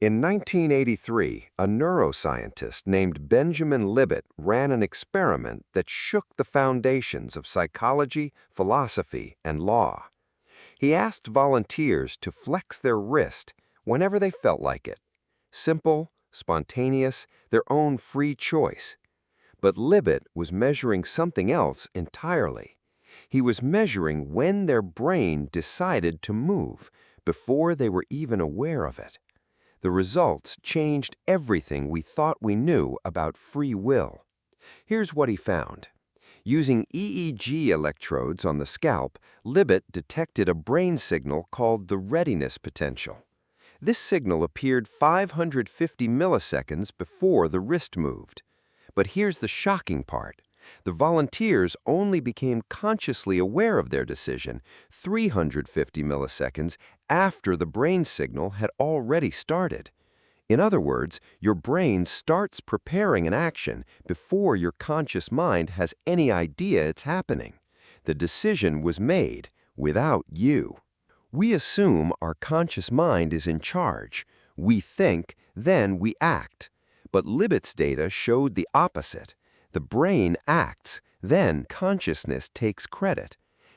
In 1983, a neuroscientist named Benjamin Libet ran an experiment that shook the foundations of psychology, philosophy, and law. He asked volunteers to flex their wrist whenever they felt like it. Simple, spontaneous, their own free choice. But Libet was measuring something else entirely. He was measuring when their brain decided to move before they were even aware of it. The results changed everything we thought we knew about free will. Here's what he found. Using EEG electrodes on the scalp, Libet detected a brain signal called the readiness potential. This signal appeared 550 milliseconds before the wrist moved. But here's the shocking part. The volunteers only became consciously aware of their decision 350 milliseconds after the brain signal had already started. In other words, your brain starts preparing an action before your conscious mind has any idea it's happening. The decision was made without you. We assume our conscious mind is in charge. We think, then we act. But Libet's data showed the opposite. The brain acts, then consciousness takes credit.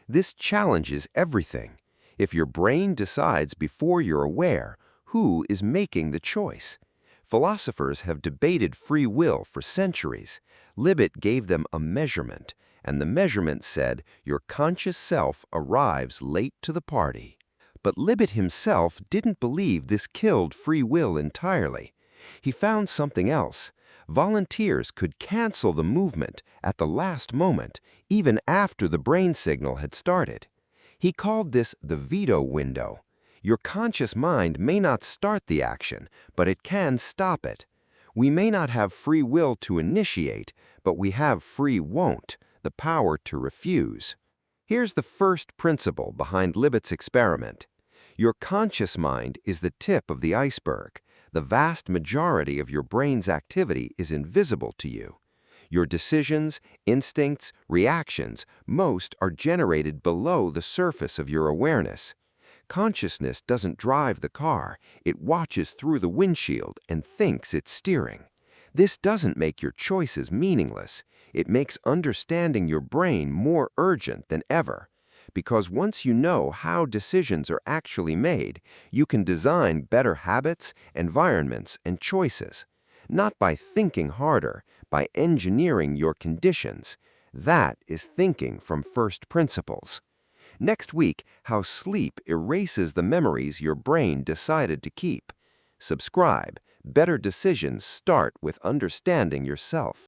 This challenges everything. If your brain decides before you're aware, who is making the choice? Philosophers have debated free will for centuries. Libet gave them a measurement, and the measurement said your conscious self arrives late to the party. But Libet himself didn't believe this killed free will entirely. He found something else. Volunteers could cancel the movement at the last moment, even after the brain signal had started. He called this the veto window. Your conscious mind may not start the action, but it can stop it. We may not have free will to initiate, but we have free won't, the power to refuse. Here's the first principle behind Libet's experiment. Your conscious mind is the tip of the iceberg. The vast majority of your brain's activity is invisible to you. Your decisions, instincts, reactions, most are generated below the surface of your awareness. Consciousness doesn't drive the car, it watches through the windshield and thinks it's steering. This doesn't make your choices meaningless. It makes understanding your brain more urgent than ever. Because once you know how decisions are actually made, you can design better habits, environments, and choices. Not by thinking harder, by engineering your conditions. That is thinking from first principles. Next week, how sleep erases the memories your brain decided to keep. Subscribe. Better decisions start with understanding yourself.